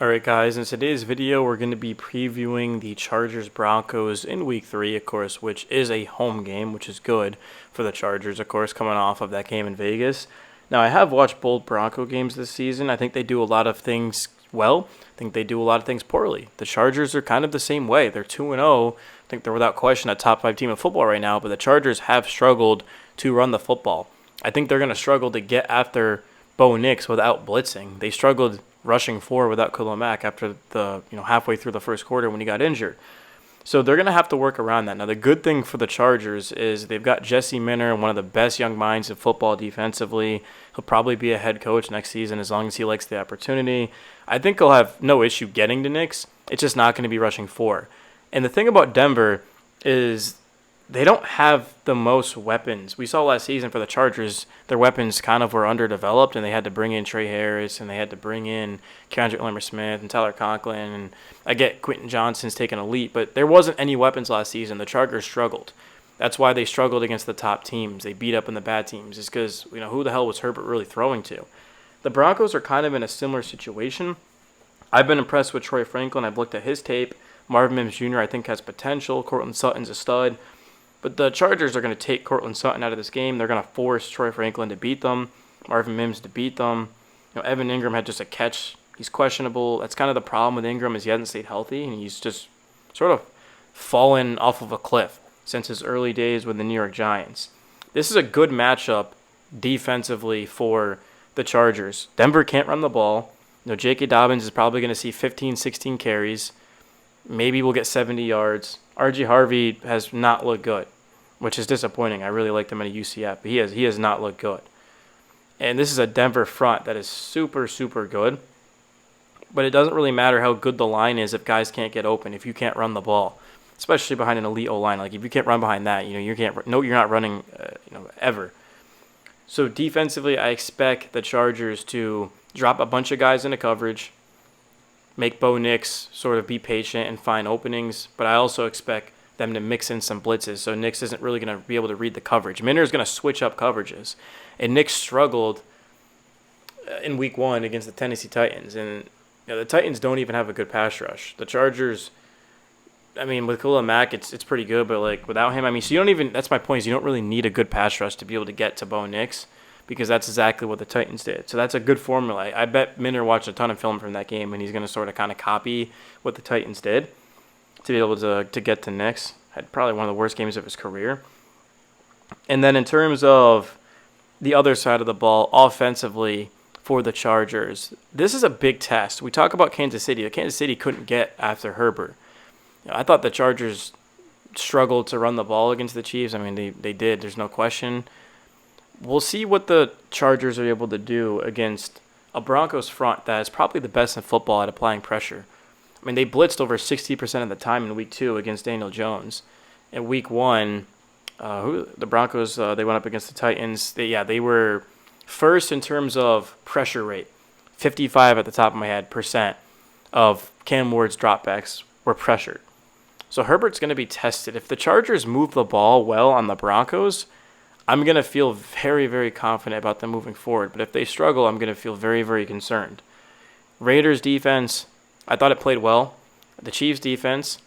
Alright guys, in today's video we're going to be previewing the Chargers-Broncos in Week 3, of course, which is a home game, which is good for the Chargers, of course, coming off of that game in Vegas. Now, I have watched both Bronco games this season. I think they do a lot of things well. I think they do a lot of things poorly. The Chargers are kind of the same way. They're 2-0. I think they're without question a top 5 team in football right now, but the Chargers have struggled to run the football. I think they're going to struggle to get after Bo Nix without blitzing. They struggled rushing forward without Khalil Mack after the halfway through the first quarter when he got injured. So they're going to have to work around that. Now, the good thing for the Chargers is they've got Jesse Minter, one of the best young minds in football defensively. He'll probably be a head coach next season as long as he likes the opportunity. I think he'll have no issue getting to Nix. It's just not going to be rushing four. And the thing about Denver is they don't have the most weapons. We saw last season for the Chargers, their weapons kind of were underdeveloped, and they had to bring in Trey Harris, and they had to bring in Kendrick Lamar-Smith and Tyler Conklin. And I get Quentin Johnston's taken a leap, but there wasn't any weapons last season. The Chargers struggled. That's why they struggled against the top teams. They beat up on the bad teams. It's because, who the hell was Herbert really throwing to? The Broncos are kind of in a similar situation. I've been impressed with Troy Franklin. I've looked at his tape. Marvin Mims Jr., I think, has potential. Courtland Sutton's a stud. But the Chargers are going to take Courtland Sutton out of this game. They're going to force Troy Franklin to beat them, Marvin Mims to beat them. Evan Ingram had just a catch. He's questionable. That's kind of the problem with Ingram is he hasn't stayed healthy, and he's just sort of fallen off of a cliff since his early days with the New York Giants. This is a good matchup defensively for the Chargers. Denver can't run the ball. J.K. Dobbins is probably going to see 15, 16 carries. Maybe we'll get 70 yards. R.J. Harvey has not looked good, which is disappointing. I really liked him at UCF, but he has not looked good. And this is a Denver front that is super, super good. But it doesn't really matter how good the line is if guys can't get open, if you can't run the ball, especially behind an elite O-line. Like if you can't run behind that, you can't. No, you're not running, ever. So defensively, I expect the Chargers to drop a bunch of guys into coverage, make Bo Nix sort of be patient and find openings, but I also expect them to mix in some blitzes, so Nix isn't really going to be able to read the coverage. Minter is going to switch up coverages, and Nix struggled in Week 1 against the Tennessee Titans, and the Titans don't even have a good pass rush. The Chargers, with Khalil Mack, it's pretty good, but without him, so you don't even. That's my point. Is you don't really need a good pass rush to be able to get to Bo Nix, because that's exactly what the Titans did. So that's a good formula. I bet Minter watched a ton of film from that game, and he's going to sort of kind of copy what the Titans did to be able to get to Nix. Had probably one of the worst games of his career. And then in terms of the other side of the ball, offensively for the Chargers, this is a big test. We talk about Kansas City. Kansas City couldn't get after Herbert. I thought the Chargers struggled to run the ball against the Chiefs. They did. There's no question. We'll see what the Chargers are able to do against a Broncos front that is probably the best in football at applying pressure. They blitzed over 60% of the time in Week 2 against Daniel Jones. In Week 1, the Broncos, they went up against the Titans. They were first in terms of pressure rate. 55 at the top of my head percent of Cam Ward's dropbacks were pressured. So Herbert's going to be tested. If the Chargers move the ball well on the Broncos, I'm going to feel very, very confident about them moving forward. But if they struggle, I'm going to feel very, very concerned. Raiders defense, I thought it played well. The Chiefs defense,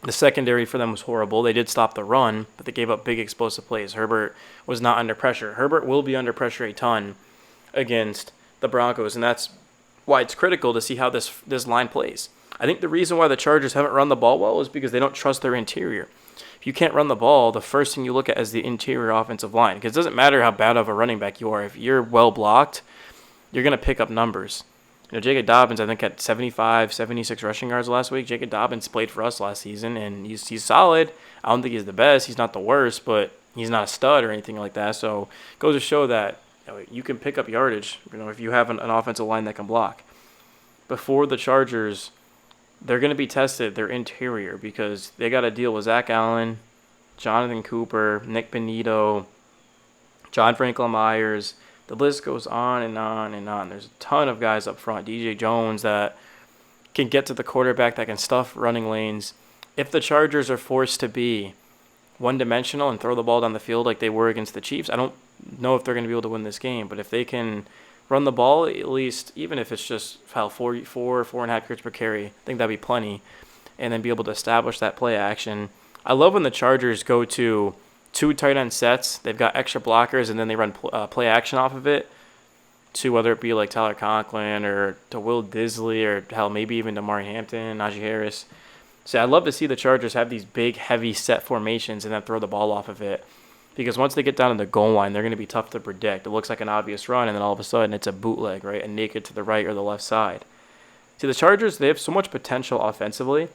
the secondary for them was horrible. They did stop the run, but they gave up big explosive plays. Herbert was not under pressure. Herbert will be under pressure a ton against the Broncos, and that's why it's critical to see how this line plays. I think the reason why the Chargers haven't run the ball well is because they don't trust their interior. If you can't run the ball, the first thing you look at is the interior offensive line. Because it doesn't matter how bad of a running back you are. If you're well blocked, you're going to pick up numbers. J.K. Dobbins, I think, had 75, 76 rushing yards last week. J.K. Dobbins played for us last season, and he's solid. I don't think he's the best. He's not the worst, but he's not a stud or anything like that. So it goes to show that you can pick up yardage if you have an offensive line that can block. Before the Chargers, they're going to be tested, their interior, because they got to deal with Zach Allen, Jonathan Cooper, Nick Benito, John Franklin Myers. The list goes on and on and on. There's a ton of guys up front. DJ Jones that can get to the quarterback, that can stuff running lanes. If the Chargers are forced to be one-dimensional and throw the ball down the field like they were against the Chiefs, I don't know if they're going to be able to win this game. But if they can run the ball at least, even if it's just 4.5 yards per carry. I think that'd be plenty, and then be able to establish that play action. I love when the Chargers go to two tight end sets. They've got extra blockers, and then they run play action off of it to whether it be like Tyler Conklin or to Will Disley or hell, maybe even to Mari Hampton, Najee Harris. So I'd love to see the Chargers have these big, heavy set formations and then throw the ball off of it. Because once they get down to the goal line, they're going to be tough to predict. It looks like an obvious run, and then all of a sudden it's a bootleg, right? A naked to the right or the left side. See, the Chargers, they have so much potential offensively.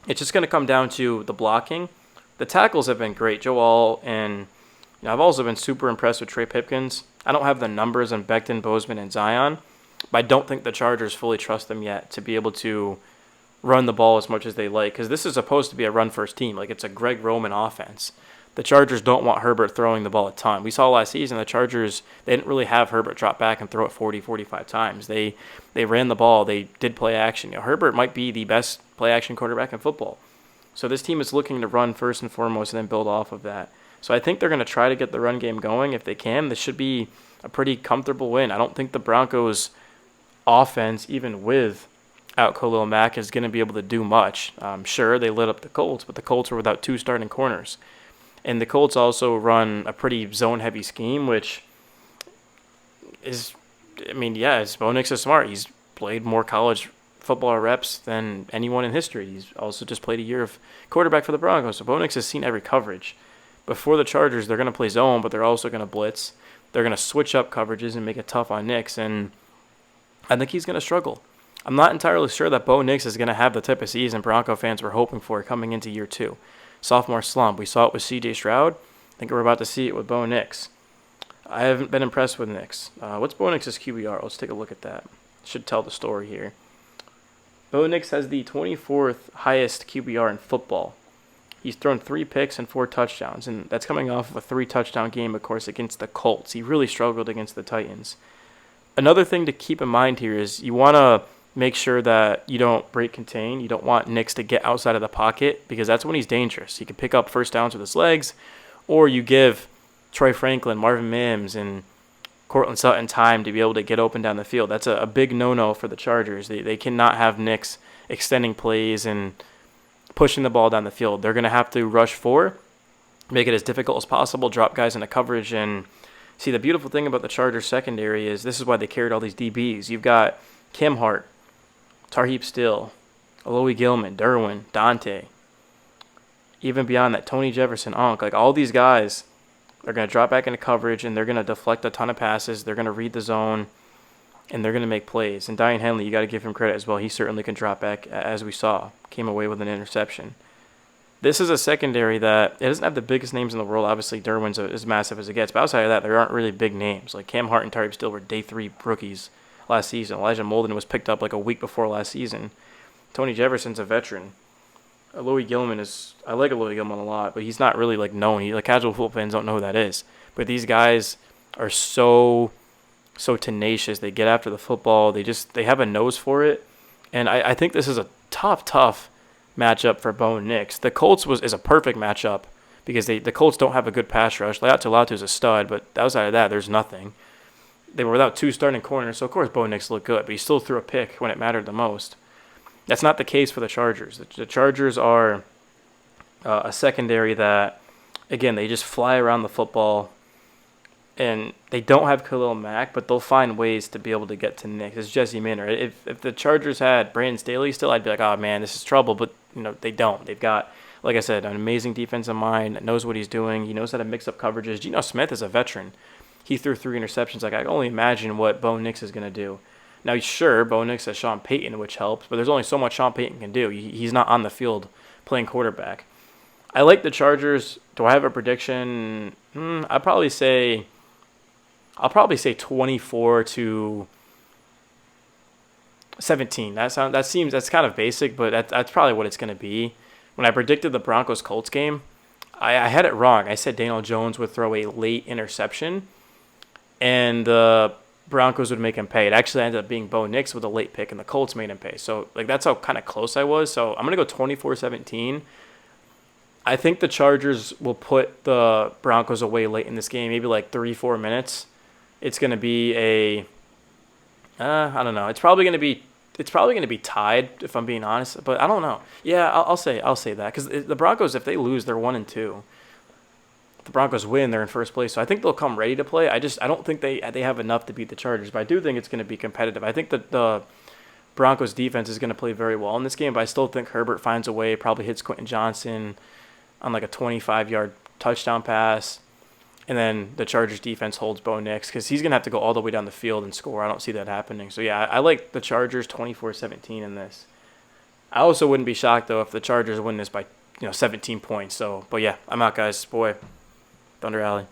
It's just going to come down to the blocking. The tackles have been great. Joel and I've also been super impressed with Trey Pipkins. I don't have the numbers on Becton, Bozeman, and Zion, but I don't think the Chargers fully trust them yet to be able to run the ball as much as they like, because this is supposed to be a run-first team. Like, it's a Greg Roman offense. The Chargers don't want Herbert throwing the ball a ton. We saw last season the Chargers, they didn't really have Herbert drop back and throw it 40, 45 times. They ran the ball. They did play action. Herbert might be the best play-action quarterback in football. So this team is looking to run first and foremost and then build off of that. So I think they're going to try to get the run game going. If they can, this should be a pretty comfortable win. I don't think the Broncos' offense, even without Khalil Mack, is going to be able to do much. Sure, they lit up the Colts, but the Colts were without two starting corners. And the Colts also run a pretty zone-heavy scheme, which is, Bo Nix is smart. He's played more college football reps than anyone in history. He's also just played a year of quarterback for the Broncos. So Bo Nix has seen every coverage. Before the Chargers, they're going to play zone, but they're also going to blitz. They're going to switch up coverages and make it tough on Nix, and I think he's going to struggle. I'm not entirely sure that Bo Nix is going to have the type of season Bronco fans were hoping for coming into year two. Sophomore slump. We saw it with C.J. Stroud. I think we're about to see it with Bo Nix. I haven't been impressed with Nix. What's Bo Nix's QBR? Let's take a look at that. Should tell the story here. Bo Nix has the 24th highest QBR in football. He's thrown 3 picks and 4 touchdowns, and that's coming off of a 3-touchdown game, of course, against the Colts. He really struggled against the Titans. Another thing to keep in mind here is you want to make sure that you don't break contain. You don't want Nix to get outside of the pocket, because that's when he's dangerous. He can pick up first downs with his legs, or you give Troy Franklin, Marvin Mims, and Cortland Sutton time to be able to get open down the field. That's a big no-no for the Chargers. They cannot have Nix extending plays and pushing the ball down the field. They're going to have to rush 4, make it as difficult as possible, drop guys into coverage. And see, the beautiful thing about the Chargers secondary is this is why they carried all these DBs. You've got Kim Hart, Tarheeb Still, Alohi Gilman, Derwin, Dante. Even beyond that, Tony Jefferson, Onk. Like, all these guys are going to drop back into coverage, and they're going to deflect a ton of passes. They're going to read the zone, and they're going to make plays. And Daiyan Henley, you got to give him credit as well. He certainly can drop back, as we saw. Came away with an interception. This is a secondary that it doesn't have the biggest names in the world. Obviously, Derwin's as massive as it gets. But outside of that, there aren't really big names. Like Cam Hart and Tarheeb Still were day 3 rookies last season. Elijah Molden was picked up like a week before last season. Tony Jefferson's a veteran. Alohi Gilman I like Alohi Gilman a lot, but he's not really like known. Casual football fans don't know who that is. But these guys are so tenacious. They get after the football. They have a nose for it. And I think this is a tough matchup for Bo Nix. The Colts is a perfect matchup because the Colts don't have a good pass rush. Latu is a stud, but outside of that, there's nothing. They were without 2 starting corners, so of course Bo Nix looked good, but he still threw a pick when it mattered the most. That's not the case for the Chargers. The Chargers are a secondary that, again, they just fly around the football, and they don't have Khalil Mack, but they'll find ways to be able to get to Nix. It's Jesse Minter. If the Chargers had Brandon Staley still, I'd be like, oh man, this is trouble. But they don't. They've got, like I said, an amazing defensive mind that knows what he's doing. He knows how to mix up coverages. Geno Smith is a veteran. He threw 3 interceptions. Like, I can only imagine what Bo Nix is going to do. Now, sure, Bo Nix has Sean Payton, which helps, but there's only so much Sean Payton can do. He's not on the field playing quarterback. I like the Chargers. Do I have a prediction? I'll probably say 24-17. That's kind of basic, but that's probably what it's going to be. When I predicted the Broncos-Colts game, I had it wrong. I said Daniel Jones would throw a late interception, and the Broncos would make him pay. It actually ended up being Bo Nix with a late pick, and the Colts made him pay. So, that's how kind of close I was. So, I'm going to go 24-17. I think the Chargers will put the Broncos away late in this game, maybe like 3-4 minutes. it's going to be I don't know. It's probably gonna be tied if I'm being honest, but I don't know. Yeah, I'll say that because the Broncos, if they lose, they're 1-2. If the Broncos win, they're in first place, so I think they'll come ready to play. I don't think they have enough to beat the Chargers, but I do think it's going to be competitive. I think that the Broncos defense is going to play very well in this game, but I still think Herbert finds a way, probably hits Quentin Johnson on like a 25-yard touchdown pass. And then the Chargers defense holds Bo Nix because he's going to have to go all the way down the field and score. I don't see that happening. So, yeah, I like the Chargers 24-17 in this. I also wouldn't be shocked, though, if the Chargers win this by 17 points. So, but, yeah, I'm out, guys. Boy, Thunder Alley.